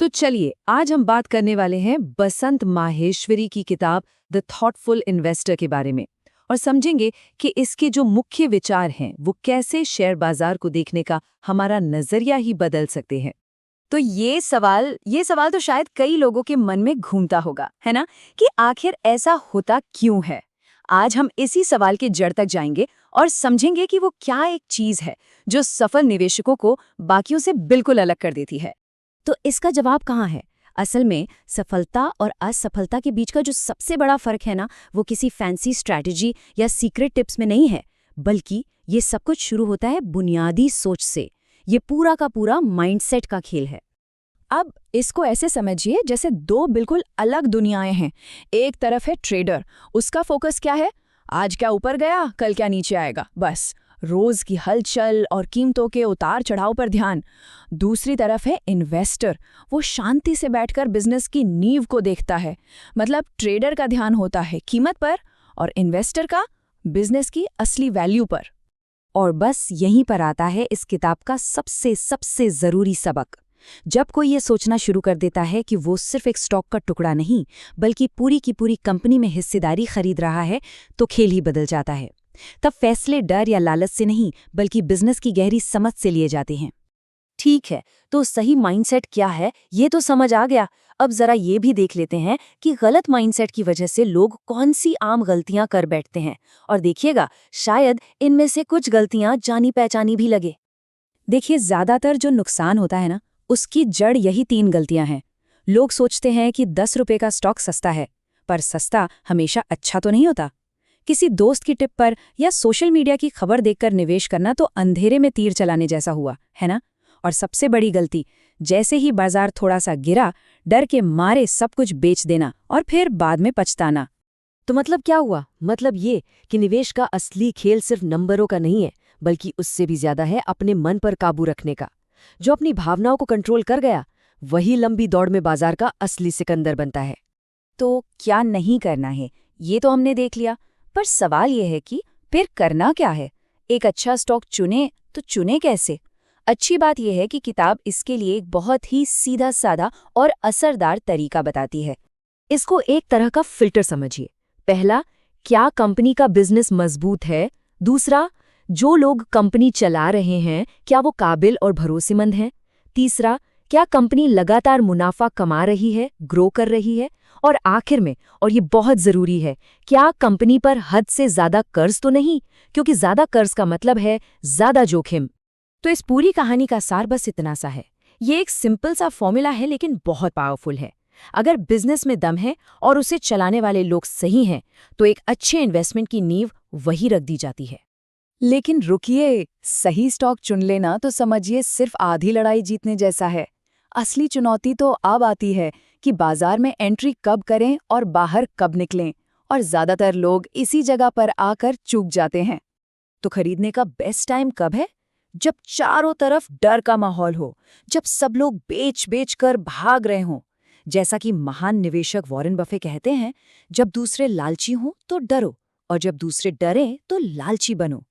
तो चलिए आज हम बात करने वाले हैं बसंत माहेश्वरी की किताब द थॉटफुल इन्वेस्टर के बारे में और समझेंगे कि इसके जो मुख्य विचार हैं वो कैसे शेयर बाजार को देखने का हमारा नजरिया ही बदल सकते हैं। तो ये सवाल तो शायद कई लोगों के मन में घूमता होगा, है ना, कि आखिर ऐसा होता क्यों है। आज हम इसी सवाल के जड़ तक जाएंगे और समझेंगे कि वो क्या एक चीज है जो सफल निवेशकों को बाकियों से बिल्कुल अलग कर देती है। तो इसका जवाब कहाँ है? असल में सफलता और असफलता के बीच का जो सबसे बड़ा फर्क है ना, वो किसी फैंसी स्ट्रैटेजी या सीक्रेट टिप्स में नहीं है, बल्कि ये सब कुछ शुरू होता है बुनियादी सोच से। ये पूरा का पूरा माइंडसेट का खेल है। अब इसको ऐसे समझिए जैसे दो बिल्कुल अलग दुनियाएं हैं। एक तरफ है ट्रेडर, उसका फोकस क्या है? आज क्या ऊपर गया, कल क्या नीचे आएगा, बस रोज की हलचल और कीमतों के उतार चढ़ाव पर ध्यान। दूसरी तरफ है इन्वेस्टर, वो शांति से बैठकर बिजनेस की नींव को देखता है। मतलब ट्रेडर का ध्यान होता है कीमत पर और इन्वेस्टर का बिजनेस की असली वैल्यू पर। और बस यहीं पर आता है इस किताब का सबसे सबसे जरूरी सबक। जब कोई ये सोचना शुरू कर देता है कि वो सिर्फ एक स्टॉक का टुकड़ा नहीं बल्कि पूरी की पूरी कंपनी में हिस्सेदारी खरीद रहा है, तो खेल ही बदल जाता है। तब फैसले डर या लालच से नहीं बल्कि बिजनेस की गहरी समझ से लिए जाते हैं। ठीक है, तो सही माइंडसेट क्या है ये तो समझ आ गया। अब जरा ये भी देख लेते हैं कि गलत माइंडसेट की वजह से लोग कौन सी आम गलतियां कर बैठते हैं। और देखिएगा, शायद इनमें से कुछ गलतियां जानी पहचानी भी लगे। देखिए, ज्यादातर जो नुकसान होता है ना, उसकी जड़ यही 3 गलतियां हैं। लोग सोचते हैं कि 10 रुपए का स्टॉक सस्ता है, पर सस्ता हमेशा अच्छा तो नहीं होता। किसी दोस्त की टिप पर या सोशल मीडिया की खबर देखकर निवेश करना तो अंधेरे में तीर चलाने जैसा हुआ, है ना? और सबसे बड़ी गलती, जैसे ही बाजार थोड़ा सा गिरा, डर के मारे सब कुछ बेच देना और फिर बाद में पछताना। तो मतलब क्या हुआ? मतलब ये कि निवेश का असली खेल सिर्फ नंबरों का नहीं है, बल्कि उससे भी ज्यादा है अपने मन पर काबू रखने का। जो अपनी भावनाओं को कंट्रोल कर गया, वही लंबी दौड़ में बाजार का असली सिकंदर बनता है। तो क्या नहीं करना है ये तो हमने देख लिया, पर सवाल यह है कि फिर करना क्या है? एक अच्छा स्टॉक चुने तो चुने कैसे? अच्छी बात यह है कि किताब इसके लिए एक बहुत ही सीधा साधा और असरदार तरीका बताती है। इसको एक तरह का फिल्टर समझिए। पहला, क्या कंपनी का बिजनेस मजबूत है? दूसरा, जो लोग कंपनी चला रहे हैं क्या वो काबिल और भरोसेमंद हैं? तीसरा, क्या कंपनी लगातार मुनाफा कमा रही है, ग्रो कर रही है? और आखिर में, और ये बहुत जरूरी है, क्या कंपनी पर हद से ज्यादा कर्ज तो नहीं? क्योंकि ज्यादा कर्ज का मतलब है ज्यादा जोखिम। तो इस पूरी कहानी का सार बस इतना सा है। ये एक सिंपल सा फॉर्मूला है, लेकिन बहुत पावरफुल है। अगर बिजनेस में दम है और उसे चलाने वाले लोग सही हैं, तो एक अच्छे इन्वेस्टमेंट की नींव वही रख दी जाती है। लेकिन रुकिए, सही स्टॉक चुन लेना तो समझिए सिर्फ आधी लड़ाई जीतने जैसा है। असली चुनौती तो अब आती है कि बाजार में एंट्री कब करें और बाहर कब निकलें, और ज्यादातर लोग इसी जगह पर आकर चूक जाते हैं। तो खरीदने का बेस्ट टाइम कब है? जब चारों तरफ डर का माहौल हो, जब सब लोग बेच बेच कर भाग रहे हों। जैसा कि महान निवेशक वॉरेन बफे कहते हैं, जब दूसरे लालची हों तो डरो, और जब दूसरे डरें तो लालची बनो।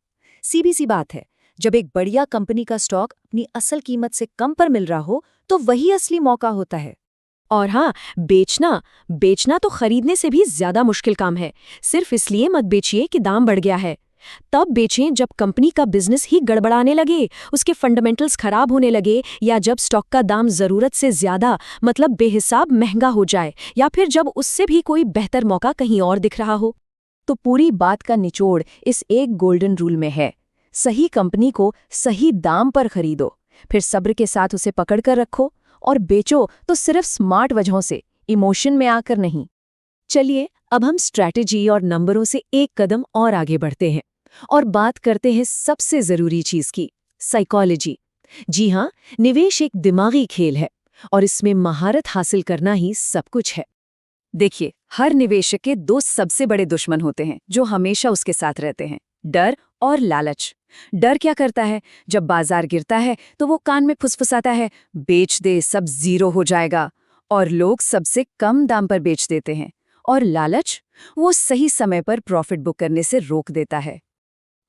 सीधी सी बात है, जब एक बढ़िया कंपनी का स्टॉक अपनी असल कीमत से कम पर मिल रहा हो तो वही असली मौका होता है। और हाँ, बेचना तो खरीदने से भी ज्यादा मुश्किल काम है। सिर्फ इसलिए मत बेचिए कि दाम बढ़ गया है। तब बेचें जब कंपनी का बिजनेस ही गड़बड़ाने लगे, उसके फंडामेंटल्स खराब होने लगे, या जब स्टॉक का दाम जरूरत से ज्यादा मतलब बेहिसाब महंगा हो जाए, या फिर जब उससे भी कोई बेहतर मौका कहीं और दिख रहा हो। तो पूरी बात का निचोड़ इस एक गोल्डन रूल में है। सही कंपनी को सही दाम पर खरीदो, फिर सब्र के साथ उसे पकड़ कर रखो, और बेचो तो सिर्फ स्मार्ट वजहों से, इमोशन में आकर नहीं। चलिए, अब हम स्ट्रैटेजी और नंबरों से एक कदम और आगे बढ़ते हैं और बात करते हैं सबसे जरूरी चीज की, साइकोलॉजी। जी हाँ, निवेश एक दिमागी खेल है और इसमें महारत हासिल करना ही सब कुछ है। देखिए, हर निवेशक के 2 सबसे बड़े दुश्मन होते हैं जो हमेशा उसके साथ रहते हैं, डर और लालच। डर क्या करता है? जब बाजार गिरता है तो वो कान में फुसफुसाता है, बेच दे, सब जीरो हो जाएगा, और लोग सबसे कम दाम पर बेच देते हैं। और लालच, वो सही समय पर प्रॉफिट बुक करने से रोक देता है।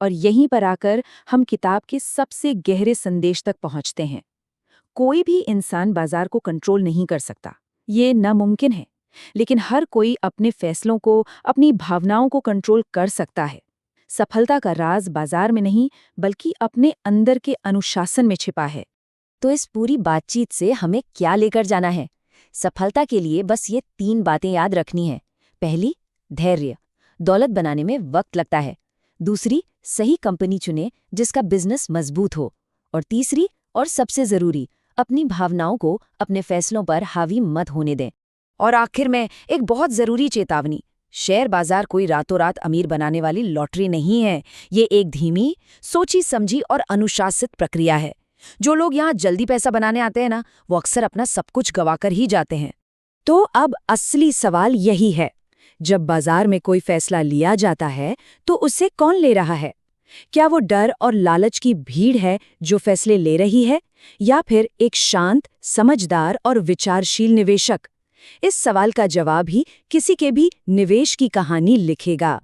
और यहीं पर आकर हम किताब के सबसे गहरे संदेश तक पहुंचते हैं। कोई भी इंसान बाजार को कंट्रोल नहीं कर सकता, ये नामुमकिन है। लेकिन हर कोई अपने फैसलों को, अपनी भावनाओं को कंट्रोल कर सकता है। सफलता का राज बाजार में नहीं, बल्कि अपने अंदर के अनुशासन में छिपा है। तो इस पूरी बातचीत से हमें क्या लेकर जाना है? सफलता के लिए बस ये 3 बातें याद रखनी है। पहली, धैर्य। दौलत बनाने में वक्त लगता है। दूसरी, सही कंपनी चुने जिसका बिजनेस मजबूत हो। और तीसरी, और सबसे जरूरी, अपनी भावनाओं को अपने फैसलों पर हावी मत होने दें। और आखिर में एक बहुत जरूरी चेतावनी, शेयर बाजार कोई रातों रात अमीर बनाने वाली लॉटरी नहीं है। ये एक धीमी, सोची समझी और अनुशासित प्रक्रिया है। जो लोग यहाँ जल्दी पैसा बनाने आते हैं ना, वो अक्सर अपना सब कुछ गंवाकर ही जाते हैं। तो अब असली सवाल यही है, जब बाजार में कोई फैसला लिया जाता है तो उसे कौन ले रहा है? क्या वो डर और लालच की भीड़ है जो फैसले ले रही है, या फिर एक शांत, समझदार और विचारशील निवेशक? इस सवाल का जवाब ही किसी के भी निवेश की कहानी लिखेगा।